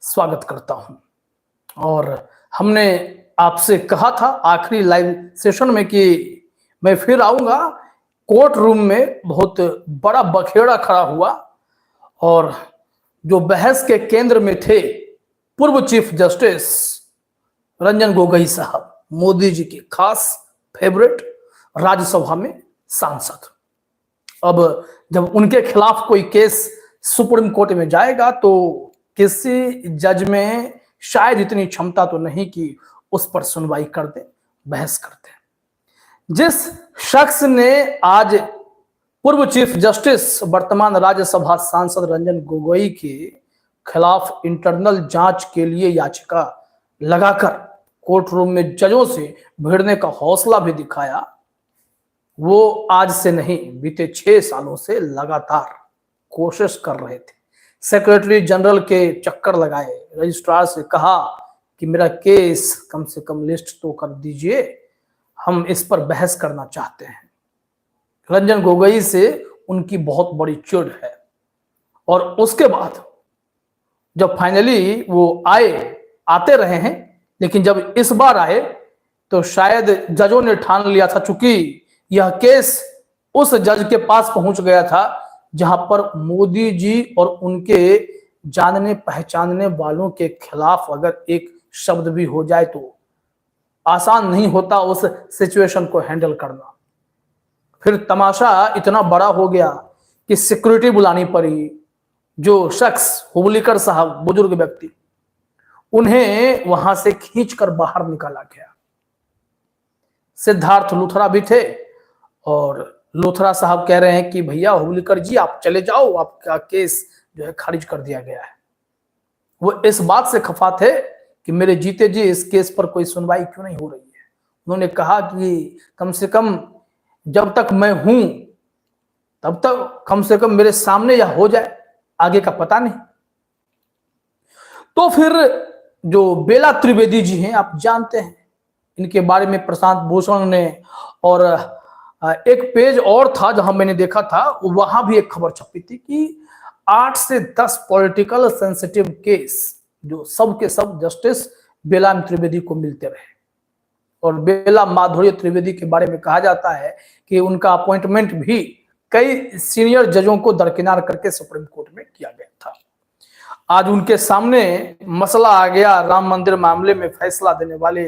स्वागत करता हूं। और हमने आपसे कहा था आखिरी लाइव सेशन में कि मैं फिर आऊंगा। कोर्ट रूम में बहुत बड़ा बखेड़ा खड़ा हुआ और जो बहस के केंद्र में थे पूर्व चीफ जस्टिस रंजन गोगोई साहब, मोदी जी के खास फेवरेट, राज्यसभा में सांसद। अब जब उनके खिलाफ कोई केस सुप्रीम कोर्ट में जाएगा तो किसी जज में शायद इतनी क्षमता तो नहीं कि उस पर सुनवाई कर दे, बहस कर दे। जिस शख्स ने आज पूर्व चीफ जस्टिस वर्तमान राज्यसभा सांसद रंजन गोगोई के खिलाफ इंटरनल जांच के लिए याचिका लगाकर कोर्ट रूम में जजों से भिड़ने का हौसला भी दिखाया, वो आज से नहीं बीते 6 सालों से लगातार कोशिश कर रहे थे। सेक्रेटरी जनरल के चक्कर लगाए, रजिस्ट्रार से कहा कि मेरा केस कम से कम लिस्ट तो कर दीजिए, हम इस पर बहस करना चाहते हैं। रंजन गोगोई से उनकी बहुत बड़ी चिढ़ है। और उसके बाद जब फाइनली वो आते रहे हैं, लेकिन जब इस बार आए तो शायद जजों ने ठान लिया था, चूंकि यह केस उस जज के पास पहुंच गया था जहां पर मोदी जी और उनके जानने पहचानने वालों के खिलाफ अगर एक शब्द भी हो जाए तो आसान नहीं होता उस सिचुएशन को हैंडल करना। फिर तमाशा इतना बड़ा हो गया कि सिक्योरिटी बुलानी पड़ी। जो शख्स हुबलीकर साहब, बुजुर्ग व्यक्ति, उन्हें वहां से खींचकर बाहर निकाला गया। सिद्धार्थ लूथरा भी थे और लूथरा साहब कह रहे हैं कि भैया हुबलीकर जी आप चले जाओ, आपका केस जो है खारिज कर दिया गया है। वो इस बात से खफा थे कि मेरे जीते जी इस केस पर कोई सुनवाई क्यों नहीं हो रही है। उन्होंने कहा कि कम से कम जब तक मैं हूं तब तक कम से कम मेरे सामने यह हो जाए, आगे का पता नहीं। तो फिर जो बेला त्रिवेदी जी हैं, आप जानते हैं इनके बारे में प्रशांत भूषण ने, और एक पेज और था जहां मैंने देखा था, वहां भी एक खबर छपी थी कि 8 से 10 पॉलिटिकल सेंसिटिव केस जो सब के सब जस्टिस बेला त्रिवेदी को मिलते रहे। और बेला माधुर्य त्रिवेदी के बारे में कहा जाता है कि उनका अपॉइंटमेंट भी कई सीनियर जजों को दरकिनार करके सुप्रीम कोर्ट में किया गया था। आज उनके सामने मसला आ गया राम मंदिर मामले में फैसला देने वाले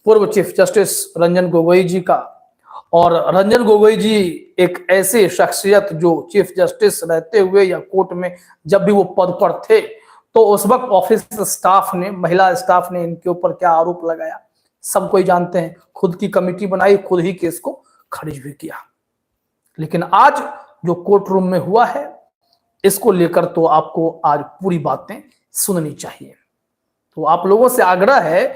पूर्व चीफ जस्टिस रंजन गोगोई जी का। और रंजन गोगोई जी एक ऐसी शख्सियत जो चीफ जस्टिस रहते हुए या कोर्ट में जब भी वो पद पर थे तो उस वक्त ऑफिस स्टाफ ने, महिला स्टाफ ने इनके ऊपर क्या आरोप लगाया सब कोई जानते हैं। खुद की कमेटी बनाई, खुद ही केस को खारिज भी किया। लेकिन आज जो कोर्ट रूम में हुआ है इसको लेकर तो आपको आज पूरी बातें सुननी चाहिए। तो आप लोगों से आग्रह है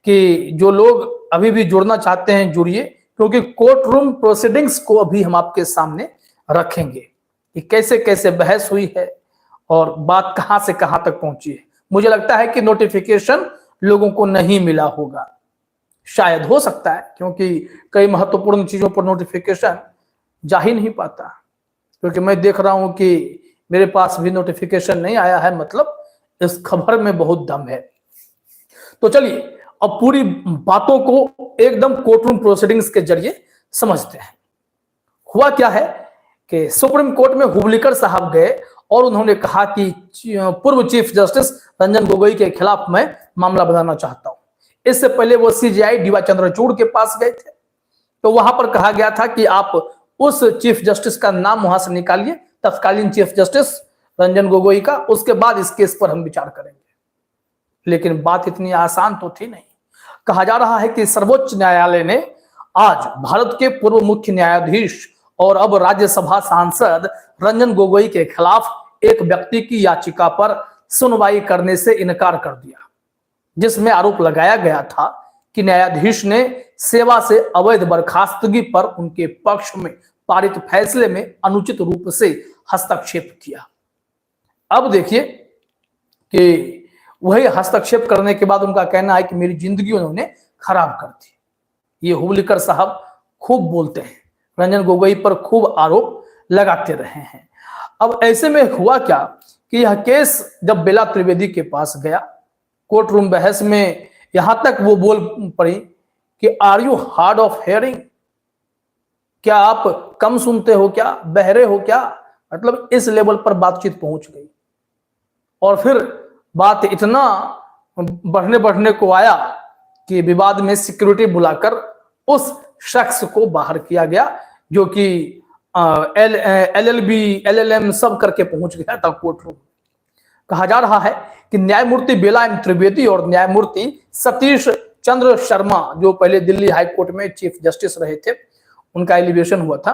कि जो लोग अभी भी जुड़ना चाहते हैं जुड़िए, क्योंकि कोर्ट रूम प्रोसीडिंग्स को अभी हम आपके सामने रखेंगे कि कैसे कैसे बहस हुई है और बात कहां से कहां तक पहुंची है। मुझे लगता है कि नोटिफिकेशन लोगों को नहीं मिला होगा, शायद, हो सकता है, क्योंकि कई महत्वपूर्ण चीजों पर नोटिफिकेशन जा ही नहीं पाता। क्योंकि मैं देख रहा हूं कि मेरे पास भी नोटिफिकेशन नहीं आया है, मतलब इस खबर में बहुत दम है। तो चलिए अब पूरी बातों को एकदम कोर्ट रूम प्रोसीडिंग्स के जरिए समझते हैं। हुआ क्या है कि सुप्रीम कोर्ट में हुबलीकर साहब गए और उन्होंने कहा कि पूर्व चीफ जस्टिस रंजन गोगोई के खिलाफ मैं मामला बनाना चाहता हूं। इससे पहले वो सीजेआई डीवाई चंद्रचूड़ के पास गए थे, तो वहां पर कहा गया था कि आप उस चीफ जस्टिस का नाम वहां से निकालिए, तत्कालीन चीफ जस्टिस रंजन गोगोई का, उसके बाद इस केस पर हम विचार करेंगे। लेकिन बात इतनी आसान तो थी नहीं। कहा जा रहा है कि सर्वोच्च न्यायालय ने आज भारत के पूर्व मुख्य न्यायाधीश और अब राज्यसभा सांसद रंजन गोगोई के खिलाफ एक व्यक्ति की याचिका पर सुनवाई करने से इनकार कर दिया, जिसमें आरोप लगाया गया था कि न्यायाधीश ने सेवा से अवैध बर्खास्तगी पर उनके पक्ष में पारित फैसले में अनुचित रूप से हस्तक्षेप किया। अब देखिए कि वही हस्तक्षेप करने के बाद उनका कहना है कि मेरी जिंदगी उन्होंने खराब कर दी। ये हुबलीकर साहब खूब बोलते हैं, रंजन गोगोई पर खूब आरोप लगाते रहे हैं। अब ऐसे में हुआ क्या कि यह केस जब बेला त्रिवेदी के पास गया, कोर्ट रूम बहस में यहां तक वो बोल पड़ी कि are you hard of hearing, क्या आप कम सुनते हो क्या, बहरे हो क्या, मतलब इस लेवल पर बातचीत पहुंच गई। और फिर बात इतना बढ़ने बढ़ने को आया कि विवाद में सिक्योरिटी बुलाकर उस शख्स को बाहर किया गया, जो कि LLB LLM सब करके पहुंच गया था कोर्ट रूम। कहा जा रहा है कि न्यायमूर्ति बेला एम त्रिवेदी और न्यायमूर्ति सतीश चंद्र शर्मा, जो पहले दिल्ली हाई कोर्ट में चीफ जस्टिस रहे थे, उनका एलिवेशन हुआ था।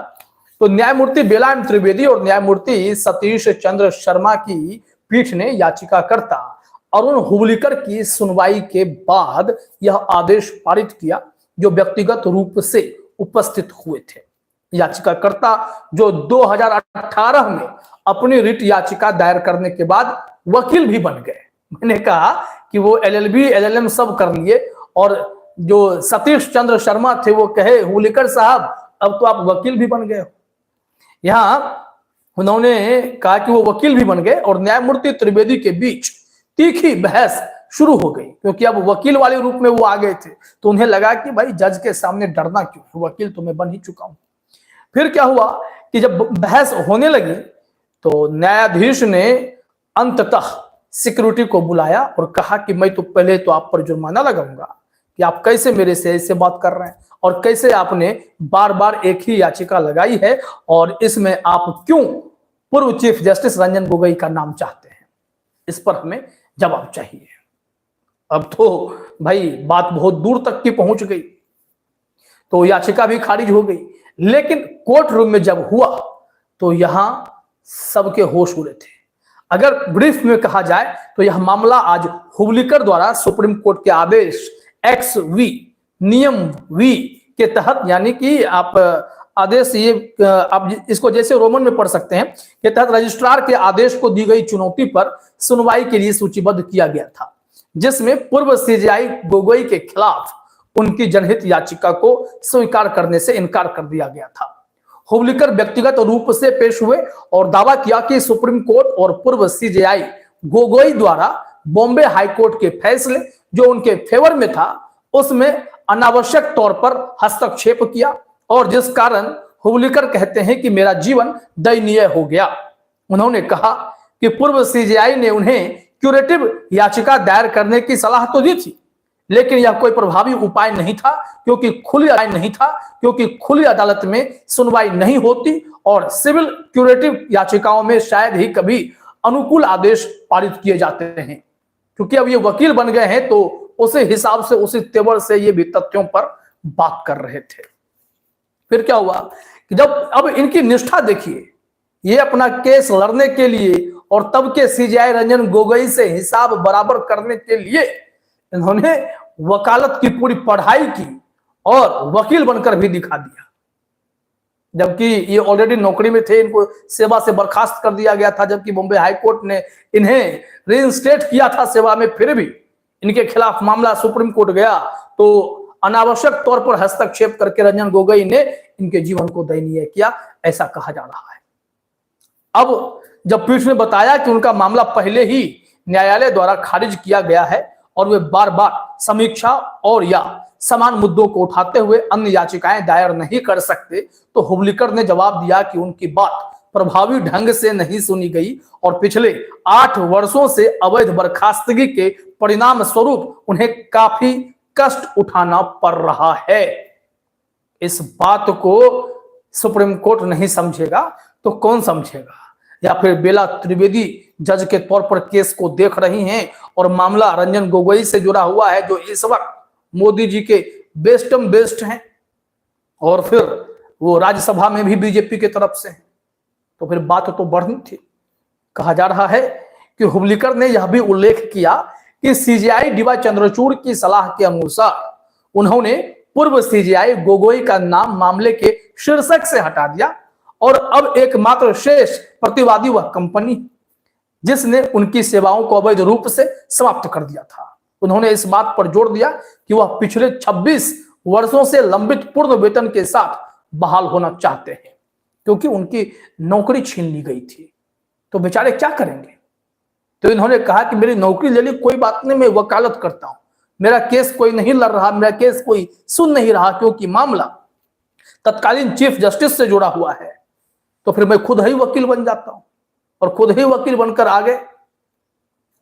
तो न्यायमूर्ति बेला एम त्रिवेदी और न्यायमूर्ति सतीश चंद्र शर्मा की पीठ ने याचिकाकर्ता अरुण हुबलीकर की सुनवाई के बाद यह आदेश पारित किया, जो व्यक्तिगत रूप से उपस्थित हुए थे। याचिकाकर्ता जो 2018 में अपनी रिट याचिका दायर करने के बाद वकील भी बन गए। मैंने कहा कि वो LLB LLM सब कर लिए, और जो सतीश चंद्र शर्मा थे वो कहे हुबलीकर साहब अब तो आप वकील भी बन गए हो। यहां उन्होंने कहा कि वो वकील भी बन गए, और न्यायमूर्ति त्रिवेदी के बीच तीखी बहस शुरू हो गई, क्योंकि अब वकील वाले रूप में वो आ गए थे। तो उन्हें लगा कि भाई जज के सामने डरना क्यों, वकील तो मैं बन ही चुका हूं। फिर क्या हुआ कि जब बहस होने लगी तो न्यायाधीश ने अंततः सिक्योरिटी को बुलाया और कहा कि मैं तो पहले तो आप पर जुर्माना लगाऊंगा कि आप कैसे मेरे से ऐसे बात कर रहे हैं, और कैसे आपने बार बार एक ही याचिका लगाई है, और इसमें आप क्यों पूर्व चीफ जस्टिस रंजन गोगोई का नाम चाहते हैं, इस पर हमें जवाब चाहिए। अब तो भाई बात बहुत दूर तक की पहुंच गई, तो याचिका भी खारिज हो गई। लेकिन कोर्ट रूम में जब हुआ तो यहां सबके होश उड़े थे। अगर ब्रीफ में कहा जाए तो यह मामला आज हुबलीकर द्वारा सुप्रीम कोर्ट के आदेश XV नियम V के तहत, यानी कि आप आदेश ये आप इसको जैसे रोमन में पढ़ सकते हैं, के तहत रजिस्ट्रार के आदेश को दी गई चुनौती पर सुनवाई के लिए सूचीबद्ध किया गया था, जिसमें पूर्व CJI गोगोई के खिलाफ उनकी जनहित याचिका को स्वीकार करने से इनकार कर दिया गया था। हुबलीकर व्यक्तिगत रूप से पेश हुए और दावा किया कि सुप्रीम कोर्ट और पूर्व CJI गोगोई द्वारा बॉम्बे हाई कोर्ट के फैसले जो उनके फेवर में था उसमें अनावश्यक तौर पर हस्तक्षेप किया, और जिस कारण हुबलीकर कहते हैं कि मेरा जीवन दयनीय हो गया। उन्होंने कहा कि पूर्व CJI ने उन्हें क्यूरेटिव याचिका दायर करने की सलाह तो दी थी, लेकिन यह कोई प्रभावी उपाय नहीं था, क्योंकि खुली अदालत में सुनवाई नहीं होती, और सिविल क्यूरेटिव याचिकाओं में शायद ही कभी अनुकूल आदेश पारित किए जाते हैं। क्योंकि अब ये वकील बन गए हैं तो उसी हिसाब से, उसी तेवर से ये भी तथ्यों पर बात कर रहे थे। फिर क्या हुआ कि जब अब इनकी निष्ठा देखिए, ये अपना केस लड़ने के लिए और तब के CJI रंजन गोगोई से हिसाब बराबर करने के लिए इन्होंने वकालत की पूरी पढ़ाई की और वकील बनकर भी दिखा दिया, जबकि ये ऑलरेडी नौकरी में थे। इनको सेवा से बर्खास्त कर दिया गया था, जबकि बॉम्बे हाई कोर्ट ने इन्हें रीइंस्टेट किया था सेवा में। फिर भी इनके खिलाफ मामला सुप्रीम कोर्ट गया तो अनावश्यक तौर पर हस्तक्षेप करके रंजन गोगोई ने इनके जीवन को दयनीय किया, ऐसा कहा जा रहा है। अब जब पीठ ने बताया कि उनका मामला पहले ही न्यायालय द्वारा खारिज किया गया है और वे बार बार समीक्षा और या समान मुद्दों को उठाते हुए अन्य याचिकाएं दायर नहीं कर सकते, तो हुबलीकर ने जवाब दिया कि उनकी बात प्रभावी ढंग से नहीं सुनी गई और पिछले 8 वर्षों से अवैध बर्खास्तगी के परिणाम स्वरूप उन्हें काफी कष्ट उठाना पड़ रहा है। इस बात को सुप्रीम कोर्ट नहीं समझेगा तो कौन समझेगा? या फिर बेला त्रिवेदी जज के तौर पर केस को देख रही हैं और मामला रंजन गोगोई से जुड़ा हुआ है, जो इस वक्त मोदी जी के बेस्ट हैं, और फिर वो राज्यसभा में भी बीजेपी की तरफ से हैं, तो फिर बात तो बढ़नी थी। कहा जा रहा है कि हुबलीकर ने यह भी उल्लेख किया कि CJI डीवाई चंद्रचूड़ की सलाह के अनुसार उन्होंने पूर्व CJI गोगोई का नाम मामले के शीर्षक से हटा दिया, और अब एकमात्र शेष प्रतिवादी वह कंपनी जिसने उनकी सेवाओं को अवैध रूप से समाप्त कर दिया था। उन्होंने इस बात पर जोर दिया कि वह पिछले 26 वर्षों से लंबित पूर्ण वेतन के साथ बहाल होना चाहते हैं, क्योंकि उनकी नौकरी छीन ली गई थी। तो बेचारे क्या करेंगे। तो इन्होंने कहा कि मेरी नौकरी ले ली, कोई बात नहीं, मैं वकालत करता हूं, मेरा केस कोई नहीं लड़ रहा, मेरा केस कोई सुन नहीं रहा, क्योंकि मामला तत्कालीन चीफ जस्टिस से जुड़ा हुआ है, तो फिर मैं खुद ही वकील बन जाता हूं। और खुद ही वकील बनकर आ गए।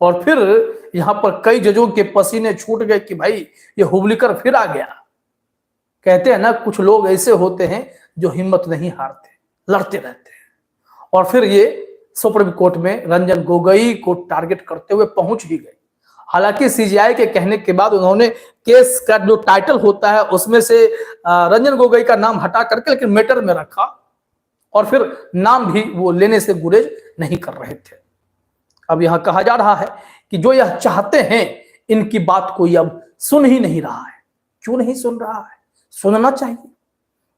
और फिर यहां पर कई जजों के पसीने छूट गए कि भाई ये हुबलीकर फिर आ गया। कहते हैं ना, कुछ लोग ऐसे होते हैं जो हिम्मत नहीं हारते, लड़ते रहते हैं। और फिर ये सुप्रीम कोर्ट में रंजन गोगोई को टारगेट करते हुए पहुंच ही गए। हालांकि सीजीआई के कहने के बाद उन्होंने केस का जो टाइटल होता है उसमें से रंजन गोगोई का नाम हटा करके लेकिन मैटर में रखा, और फिर नाम भी वो लेने से गुरेज नहीं कर रहे थे। अब यहां कहा जा रहा है कि जो यह चाहते हैं इनकी बात कोई अब सुन ही नहीं रहा है। क्यों नहीं सुन रहा है? सुनना चाहिए।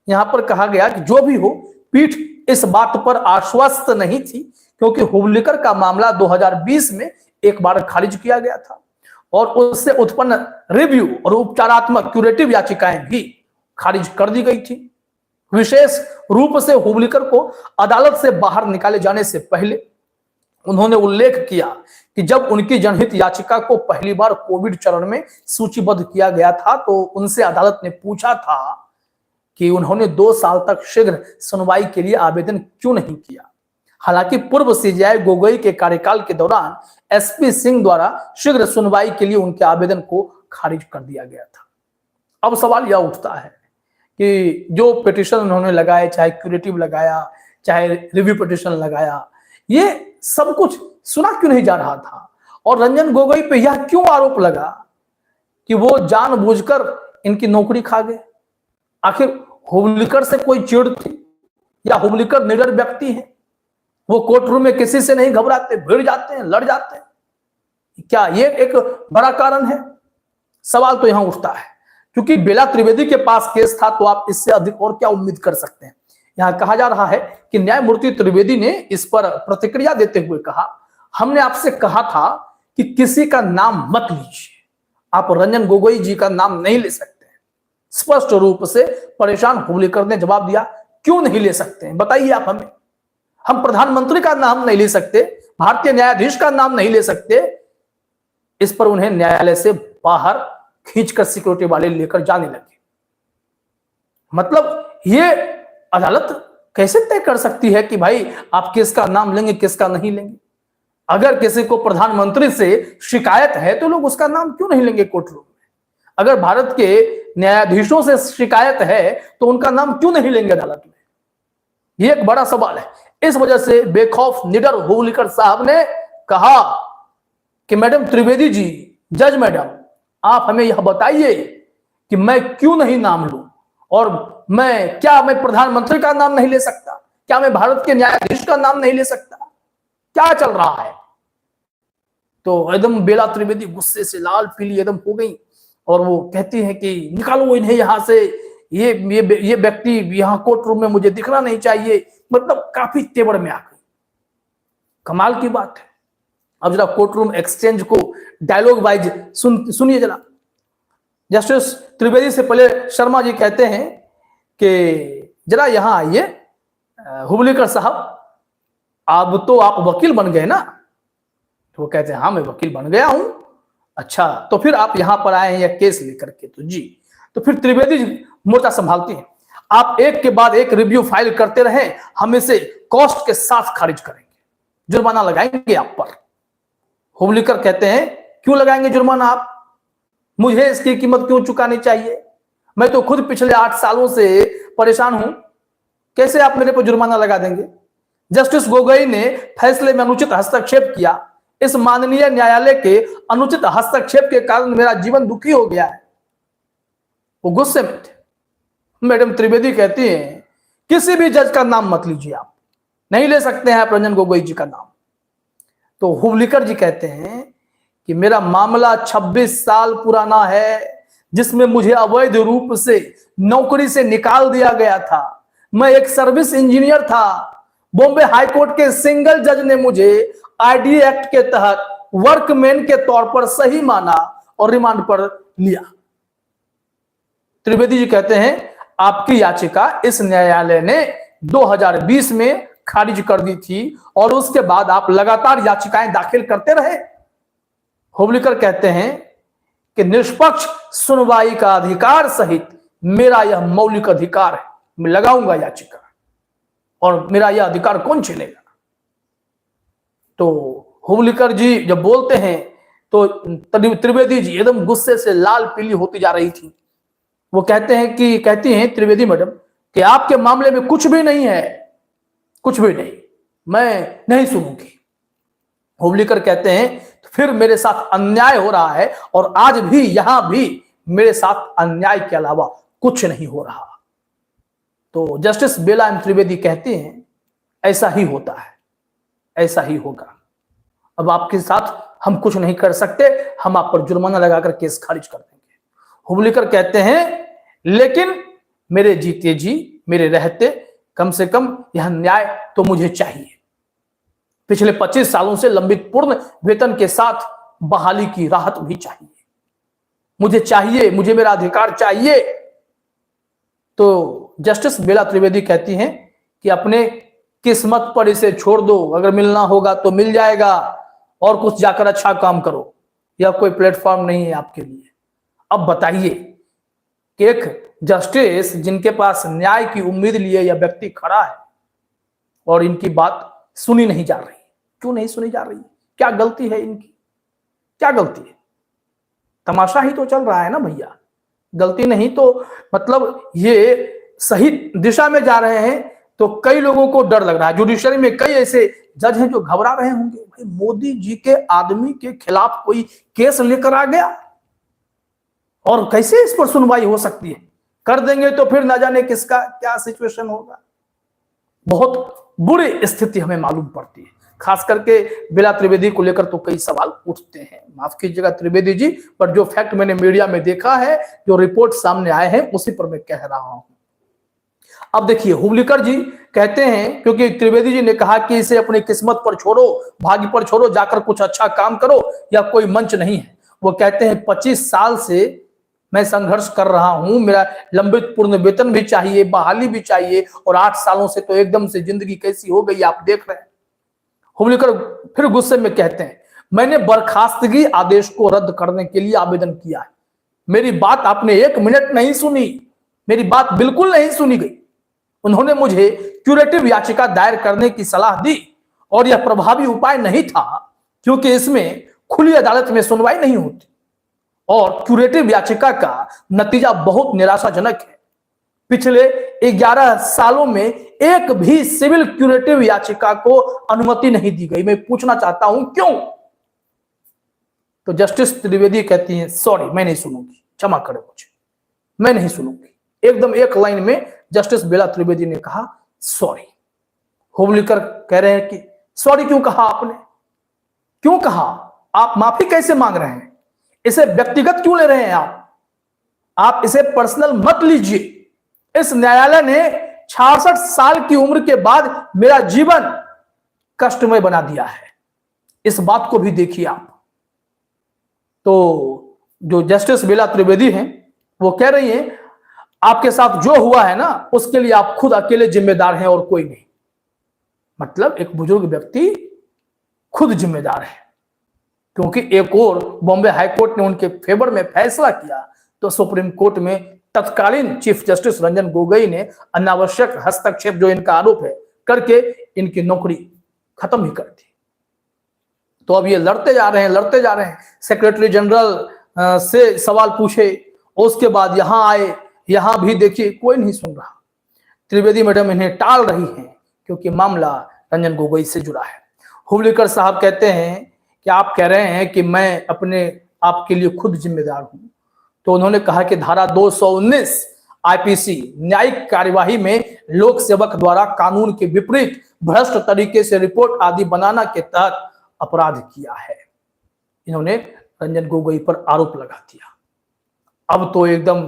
यहां पर कहा गया कि जो भी हो, पीठ इस बात पर आश्वस्त नहीं थी, क्योंकि हुबलीकर का मामला 2020 में एक बार खारिज किया गया था और उससे उत्पन्न रिव्यू और उपचारात्मक क्यूरेटिव याचिकाएं भी खारिज कर दी गई थी। विशेष रूप से हुबलीकर को अदालत से बाहर निकाले जाने से पहले उन्होंने उल्लेख किया कि जब उनकी जनहित याचिका को पहली बार कोविड चरण में सूचीबद्ध किया गया था तो उनसे अदालत ने पूछा था कि उन्होंने 2 साल तक शीघ्र सुनवाई के लिए आवेदन क्यों नहीं किया। हालांकि पूर्व सीजीआई गोगोई के कार्यकाल के दौरान एसपी सिंह द्वारा शीघ्र सुनवाई के लिए उनके आवेदन को खारिज कर दिया गया था। अब सवाल यह उठता है कि जो पिटीशन उन्होंने लगाए, चाहे क्यूरेटिव लगाया, चाहे रिव्यू पिटीशन लगाया, ये सब कुछ सुना क्यों नहीं जा रहा था? और रंजन गोगोई पे यह क्यों आरोप लगा कि वो जानबूझकर इनकी नौकरी खा गए? आखिर हुबलीकर से कोई चिढ़ थी या हुबलीकर निडर व्यक्ति है? वो कोर्ट रूम में किसी से नहीं घबराते, भिड़ जाते हैं, लड़ जाते हैं। क्या ये एक बड़ा कारण है? सवाल तो यहां उठता है। क्योंकि बेला त्रिवेदी के पास केस था तो आप इससे अधिक और क्या उम्मीद कर सकते हैं। यहां कहा जा रहा है कि न्यायमूर्ति त्रिवेदी ने इस पर प्रतिक्रिया देते हुए कहा, हमने आपसे कहा था कि किसी का नाम मत लीजिए, आप रंजन गोगोई जी का नाम नहीं ले सकते। स्पष्ट रूप से परेशान हुबलीकर ने जवाब दिया, क्यों नहीं ले सकते हैं बताइए आप हमें। हम प्रधानमंत्री का नाम नहीं ले सकते, भारतीय न्यायाधीश का नाम नहीं ले सकते। इस पर उन्हें न्यायालय से बाहर खींचकर सिक्योरिटी वाले लेकर जाने लगे। मतलब ये अदालत कैसे तय कर सकती है कि भाई आप किसका नाम लेंगे, किसका नहीं लेंगे? अगर किसी को प्रधानमंत्री से शिकायत है तो लोग उसका नाम क्यों नहीं लेंगे कोर्ट रूम में? अगर भारत के न्यायाधीशों से शिकायत है तो उनका नाम क्यों नहीं लेंगे अदालत में? यह एक बड़ा सवाल है। इस वजह से बेखौफ निडर हुबलीकर साहब ने कहा कि मैडम त्रिवेदी जी, जज मैडम, आप हमें यह बताइए कि मैं क्यों नहीं नाम लूं, और मैं प्रधानमंत्री का नाम नहीं ले सकता? क्या मैं भारत के न्यायाधीश का नाम नहीं ले सकता? क्या चल रहा है? तो एकदम बेला त्रिवेदी गुस्से से लाल पीली एकदम हो गई और वो कहती है कि निकालो इन्हें यहां से, ये व्यक्ति यहां कोर्ट रूम में मुझे दिखना नहीं चाहिए। मतलब काफी तेवर में आ गई। कमाल की बात है। अब जरा कोर्ट रूम एक्सचेंज को डायलॉग वाइज सुनिए जरा। जस्टिस त्रिवेदी से पहले शर्मा जी कहते हैं कि जरा यहां आइए हुबलीकर साहब, अब तो आप वकील बन गए ना? तो वो कहते हैं हाँ मैं वकील बन गया हूं। अच्छा, तो फिर आप यहां पर आए हैं यह केस लेकर के? तो जी। तो फिर त्रिवेदी जी मोर्चा संभालती हैं, आप एक के बाद एक रिव्यू फाइल करते रहे, हम इसे कॉस्ट के साथ खारिज करेंगे, जुर्माना लगाएंगे आप पर। हुबलीकर कहते हैं क्यों लगाएंगे जुर्माना आप? मुझे इसकी कीमत क्यों चुकानी चाहिए? मैं तो खुद पिछले 8 सालों से परेशान हूं, कैसे आप मेरे पर जुर्माना लगा देंगे? जस्टिस गोगोई ने फैसले में अनुचित हस्तक्षेप किया। इस माननीय न्यायालय के अनुचित हस्तक्षेप के कारण मेरा जीवन दुखी हो गया है। वो गुस्से में थे। मैडम त्रिवेदी कहती हैं किसी भी जज का नाम मत लीजिए, आप नहीं ले सकते हैं आप रंजन गोगोई जी का नाम। तो हुबलीकर जी कहते हैं कि मेरा मामला 26 साल पुराना है, जिसमें मुझे अवैध रूप से नौकरी से निकाल दिया गया था। मैं एक सर्विस इंजीनियर था। बॉम्बे हाईकोर्ट के सिंगल जज ने मुझे आईडी एक्ट के तहत वर्कमैन के तौर पर सही माना और रिमांड पर लिया। त्रिवेदी जी कहते हैं आपकी याचिका इस न्यायालय ने 2020 में खारिज कर दी थी और उसके बाद आप लगातार याचिकाएं दाखिल करते रहे। हुबलीकर कहते हैं कि निष्पक्ष सुनवाई का अधिकार सहित मेरा यह मौलिक अधिकार है, मैं लगाऊंगा याचिका और मेरा यह अधिकार कौन छीनेगा। तो हुबलीकर जी जब बोलते हैं तो त्रिवेदी जी एकदम गुस्से से लाल पीली होती जा रही थी। वो कहती हैं त्रिवेदी मैडम कि आपके मामले में कुछ भी नहीं है, कुछ भी नहीं, मैं नहीं सुनूंगी। हुबलीकर कहते हैं तो फिर मेरे साथ अन्याय हो रहा है और आज भी यहां भी मेरे साथ अन्याय के अलावा कुछ नहीं हो रहा। तो जस्टिस बेला एम त्रिवेदी कहते हैं ऐसा ही होता है, ऐसा ही होगा। अब आपके साथ हम कुछ नहीं कर सकते, हम आप पर जुर्माना लगाकर केस खारिज कर देंगे। हुबलीकर कहते हैं लेकिन मेरे जीते जी, मेरे रहते कम से कम यह न्याय तो मुझे चाहिए। पिछले 25 सालों से लंबित पूर्ण वेतन के साथ बहाली की राहत भी चाहिए, मुझे चाहिए, मुझे मेरा अधिकार चाहिए। तो जस्टिस बेला त्रिवेदी कहती हैं कि अपने किस्मत पर इसे छोड़ दो, अगर मिलना होगा तो मिल जाएगा और कुछ जाकर अच्छा काम करो, यह कोई प्लेटफॉर्म नहीं है आपके लिए। अब बताइए कि एक जस्टिस जिनके पास न्याय की उम्मीद लिए यह व्यक्ति खड़ा है और इनकी बात सुनी नहीं जा रही, क्यों नहीं सुनी जा रही? क्या गलती है इनकी? क्या गलती है? तमाशा ही तो चल रहा है ना भैया, गलती नहीं तो मतलब ये सही दिशा में जा रहे हैं। तो कई लोगों को डर लग रहा है, जुडिशरी में कई ऐसे जज हैं जो घबरा रहे होंगे, भाई मोदी जी के आदमी के खिलाफ कोई केस लेकर आ गया और कैसे इस पर सुनवाई हो सकती है, कर देंगे तो फिर ना जाने किसका क्या सिचुएशन होगा। बहुत बुरी स्थिति हमें मालूम पड़ती है, खास करके बेला त्रिवेदी को लेकर तो कई सवाल उठते हैं। माफ कीजिएगा त्रिवेदी जी, पर जो फैक्ट मैंने मीडिया में देखा है, जो रिपोर्ट सामने आए हैं, उसी पर मैं कह रहा हूं। अब देखिए हुबलीकर जी कहते हैं, क्योंकि त्रिवेदी जी ने कहा कि इसे अपनी किस्मत पर छोड़ो, भाग्य पर छोड़ो, जाकर कुछ अच्छा काम करो, या कोई मंच नहीं है। वो कहते हैं 25 साल से मैं संघर्ष कर रहा हूं, मेरा लंबित पूर्ण वेतन भी चाहिए, बहाली भी चाहिए, और 8 सालों से तो एकदम से जिंदगी कैसी हो गई आप देख रहे हैं। हुबलीकर फिर गुस्से में कहते हैं मैंने बर्खास्तगी आदेश को रद्द करने के लिए आवेदन किया है, मेरी बात आपने 1 मिनट नहीं सुनी, मेरी बात बिल्कुल नहीं सुनी गई। उन्होंने मुझे क्यूरेटिव याचिका दायर करने की सलाह दी और यह प्रभावी उपाय नहीं था, क्योंकि इसमें खुली अदालत में सुनवाई नहीं होती और क्यूरेटिव याचिका का नतीजा बहुत निराशाजनक है। पिछले 11 सालों में एक भी सिविल क्यूरेटिव याचिका को अनुमति नहीं दी गई। मैं पूछना चाहता हूं क्यों? तो जस्टिस त्रिवेदी कहती हैं सॉरी, मैं नहीं सुनूंगी, क्षमा करें मुझे, मैं नहीं सुनूंगी। एकदम एक लाइन में जस्टिस बेला त्रिवेदी ने कहा सॉरी। हुबलीकर कह रहे हैं कि सॉरी क्यों कहा आपने, क्यों कहा? आप माफी कैसे मांग रहे हैं? इसे व्यक्तिगत क्यों ले रहे हैं आप इसे पर्सनल मत लीजिए। इस न्यायालय ने 66 साल की उम्र के बाद मेरा जीवन कष्टमय बना दिया है, इस बात को भी देखिए आप। तो जो जस्टिस बेला त्रिवेदी हैं वो कह रही हैं आपके साथ जो हुआ है ना, उसके लिए आप खुद अकेले जिम्मेदार हैं और कोई नहीं। मतलब एक बुजुर्ग व्यक्ति खुद जिम्मेदार है, क्योंकि एक और बॉम्बे हाईकोर्ट ने उनके फेवर में फैसला किया तो सुप्रीम कोर्ट में तत्कालीन चीफ जस्टिस रंजन गोगोई ने अनावश्यक हस्तक्षेप जो इनका आरोप है करके इनकी नौकरी खत्म ही कर दी। तो अब ये लड़ते जा रहे हैं। सेक्रेटरी जनरल से सवाल पूछे, उसके बाद यहां आए, यहां भी देखिए कोई नहीं सुन रहा। त्रिवेदी मैडम इन्हें टाल रही हैं क्योंकि मामला रंजन गोगोई से जुड़ा है। हुबलीकर साहब कहते हैं कि आप कह रहे हैं कि मैं अपने आप के लिए खुद जिम्मेदार हूं। तो उन्होंने कहा कि धारा 219 आईपीसी न्यायिक कार्यवाही में लोक सेवक द्वारा कानून के विपरीत भ्रष्ट तरीके से रिपोर्ट आदि बनाना के तहत अपराध किया है। इन्होंने रंजन गोगोई पर आरोप लगा दिया। अब तो एकदम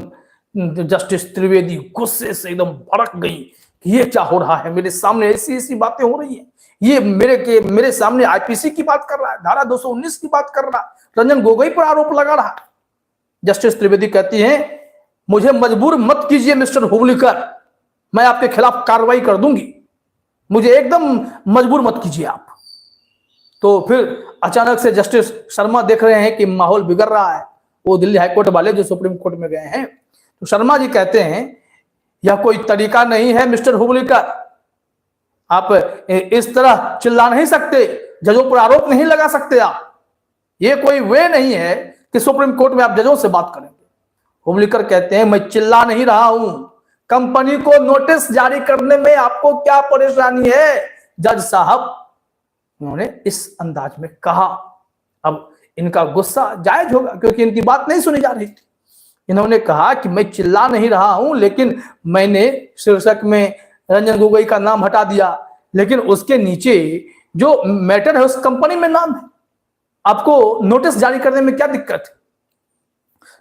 जस्टिस त्रिवेदी गुस्से से एकदम भड़क गई कि ये क्या हो रहा है, मेरे सामने ऐसी ऐसी बातें हो रही हैं, ये मेरे सामने आईपीसी की बात कर रहा है, धारा 219 की बात कर रहा है, रंजन गोगोई पर आरोप लगा रहा है। जस्टिस त्रिवेदी कहती हैं मुझे मजबूर मत कीजिए मिस्टर हुबलीकर, मैं आपके खिलाफ कार्रवाई कर दूंगी। मुझे एकदम मजबूर मत कीजिए आप। तो फिर अचानक से जस्टिस शर्मा देख रहे हैं कि माहौल बिगड़ रहा है, वो दिल्ली हाईकोर्ट वाले जो सुप्रीम कोर्ट में गए हैं, तो शर्मा जी कहते हैं यह कोई तरीका नहीं है मिस्टर हुबलीकर, आप इस तरह चिल्ला नहीं सकते, जजों पर आरोप नहीं लगा सकते आप, ये कोई वे नहीं है कि सुप्रीम कोर्ट में आप जजों से बात करेंगे। हुबलीकर कहते हैं मैं चिल्ला नहीं रहा हूं, कंपनी को नोटिस जारी करने में आपको क्या परेशानी है जज साहब, उन्होंने इस अंदाज में कहा। अब इनका गुस्सा जायज होगा क्योंकि इनकी बात नहीं सुनी जा रही थी। इन्होंने कहा कि मैं चिल्ला नहीं रहा हूं, लेकिन मैंने शीर्षक में रंजन गोगोई का नाम हटा दिया, लेकिन उसके नीचे जो मैटर है उस कंपनी में नाम है, आपको नोटिस जारी करने में क्या दिक्कत है।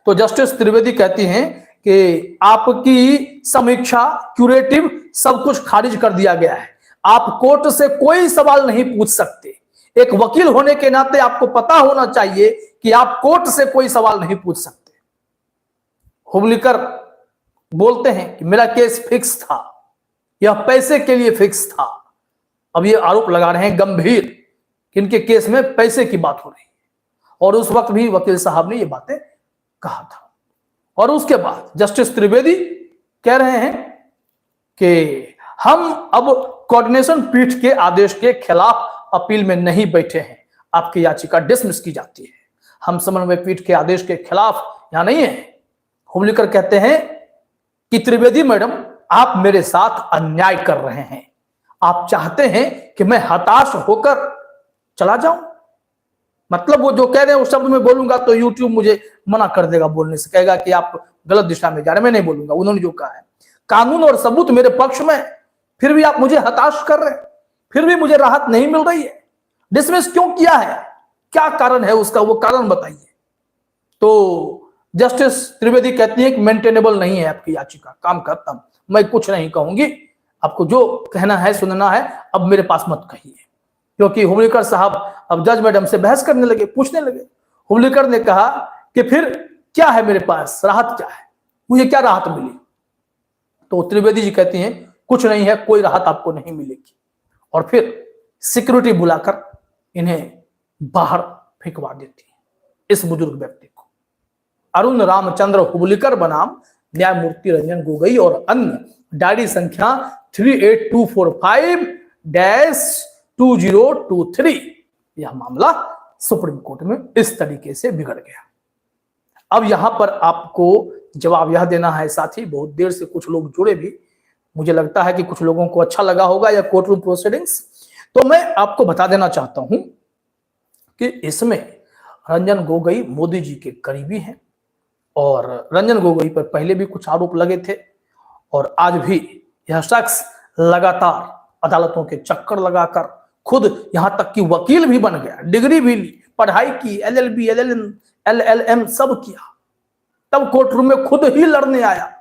तो जस्टिस त्रिवेदी कहती हैं कि आपकी समीक्षा, क्यूरेटिव सब कुछ खारिज कर दिया गया है, आप कोर्ट से कोई सवाल नहीं पूछ सकते, एक वकील होने के नाते आपको पता होना चाहिए कि आप कोर्ट से कोई सवाल नहीं पूछ सकते। हुबलीकर बोलते हैं कि मेरा केस फिक्स था, यह पैसे के लिए फिक्स था। अब ये आरोप लगा रहे हैं गंभीर कि इनके केस में पैसे की बात हो रही है, और उस वक्त भी वकील साहब ने ये बातें कहा था। और उसके बाद जस्टिस त्रिवेदी कह रहे हैं कि हम अब कोऑर्डिनेशन पीठ के आदेश के खिलाफ अपील में नहीं बैठे हैं, आपकी याचिका डिसमिस की जाती है, हम समन्वय पीठ के आदेश के खिलाफ यहां नहीं है। हुबलीकर कहते हैं कि त्रिवेदी मैडम आप मेरे साथ अन्याय कर रहे हैं, आप चाहते हैं कि मैं हताश होकर चला जाऊं, मतलब वो जो कह रहे हैं उस शब्द में बोलूंगा तो यूट्यूब मुझे मना कर देगा बोलने से, कहेगा कि आप गलत दिशा में जा रहे हैं, मैं नहीं बोलूंगा। उन्होंने जो कहा है कानून और सबूत मेरे पक्ष में, फिर भी आप मुझे हताश कर रहे हैं, फिर भी मुझे राहत नहीं मिल रही है, डिसमिस क्यों किया है, क्या कारण है उसका, वो कारण बताइए। तो जस्टिस त्रिवेदी कहती है कि मेंटेनेबल नहीं है आपकी याचिका, काम खत्म, मैं कुछ नहीं कहूंगी, आपको जो कहना है सुनना है अब मेरे पास मत कहिए। क्योंकि हुबलीकर साहब अब जज मैडम से बहस करने लगे, पूछने लगे। हुबलीकर ने कहा कि फिर क्या है मेरे पास, राहत क्या है, मुझे क्या राहत मिली। तो त्रिवेदी जी कहती हैं कुछ नहीं है, कोई राहत आपको नहीं मिलेगी, और फिर सिक्योरिटी बुलाकर इन्हें बाहर फेंकवा देती है, इस बुजुर्ग व्यक्ति को। अरुण रामचंद्र हुबलीकर बनाम न्यायमूर्ति रंजन गोगोई और अन्य, डायरी संख्या 38245-2023। यह मामला सुप्रीम कोर्ट में इस तरीके से बिगड़ गया। अब यहां पर आपको जवाब यह देना है साथी, बहुत देर से कुछ लोग जुड़े भी, मुझे लगता है कि कुछ लोगों को अच्छा लगा होगा यह कोर्ट रूम प्रोसीडिंग्स, तो मैं आपको बता देना चाहता हूं कि इसमें रंजन गोगोई मोदी जी के करीबी हैं, और रंजन गोगोई पर पहले भी कुछ आरोप लगे थे, और आज भी यह शख्स लगातार अदालतों के चक्कर लगाकर खुद यहां तक कि वकील भी बन गया, डिग्री भी ली, पढ़ाई की, LLB, LLM सब किया, तब कोर्ट रूम में खुद ही लड़ने आया।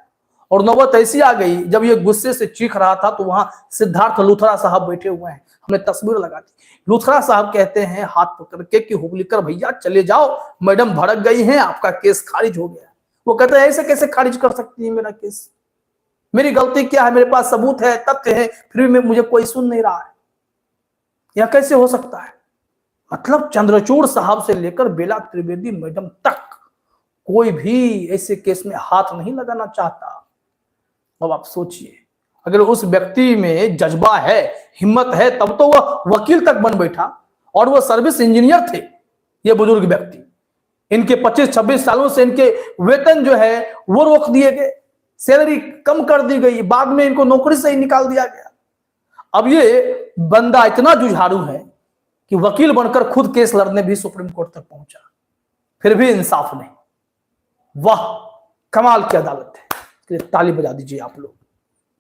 और नौबत ऐसी आ गई जब ये गुस्से से चीख रहा था तो वहां सिद्धार्थ लूथरा साहब बैठे हुए हैं, हमने तस्वीर लगा दी। लूथरा साहब कहते हैं हाथ पकड़ के कि हुबलीकर भैया चले जाओ, मैडम भड़क गई हैं, आपका केस खारिज हो गया। वो कहते हैं ऐसे कैसे खारिज कर सकती है मेरा केस, मेरी गलती क्या है, मेरे पास सबूत है, तथ्य है, फिर भी मुझे कोई सुन नहीं रहा है, यह कैसे हो सकता है। मतलब चंद्रचूड़ साहब से लेकर बेला त्रिवेदी मैडम तक कोई भी ऐसे केस में हाथ नहीं लगाना चाहता। अब आप सोचिए, अगर उस व्यक्ति में जज्बा है, हिम्मत है, तब तो वह वकील तक बन बैठा, और वह सर्विस इंजीनियर थे ये बुजुर्ग व्यक्ति। इनके 25-26 सालों से इनके वेतन जो है वो रोक दिए गए, सैलरी कम कर दी गई, बाद में इनको नौकरी से ही निकाल दिया गया। अब ये बंदा इतना जुझारू है कि वकील बनकर खुद केस लड़ने भी सुप्रीम कोर्ट तक पहुंचा, फिर भी इंसाफ नहीं। वाह, कमाल की अदालत है, ताली बजा दीजिए आप लोग।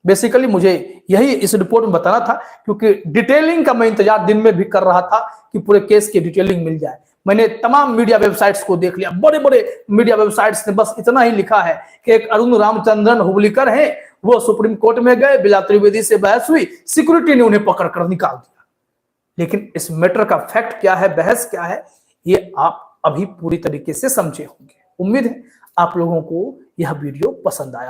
बेसिकली मुझे यही इस रिपोर्ट में बताना था, क्योंकि डिटेलिंग का मैं इंतजार दिन में भी कर रहा था कि पूरे केस की डिटेलिंग मिल जाए। मैंने तमाम मीडिया वेबसाइट्स को देख लिया, बड़े बड़े मीडिया वेबसाइट्स ने बस इतना ही लिखा है कि एक अरुण रामचंद्रन हुबलीकर है, वो सुप्रीम कोर्ट में गए, बेला त्रिवेदी से बहस हुई, सिक्योरिटी ने उन्हें पकड़कर निकाल दिया। लेकिन इस मैटर का फैक्ट क्या है, बहस क्या है, ये आप अभी पूरी तरीके से समझे होंगे। उम्मीद है आप लोगों को यह वीडियो पसंद आया।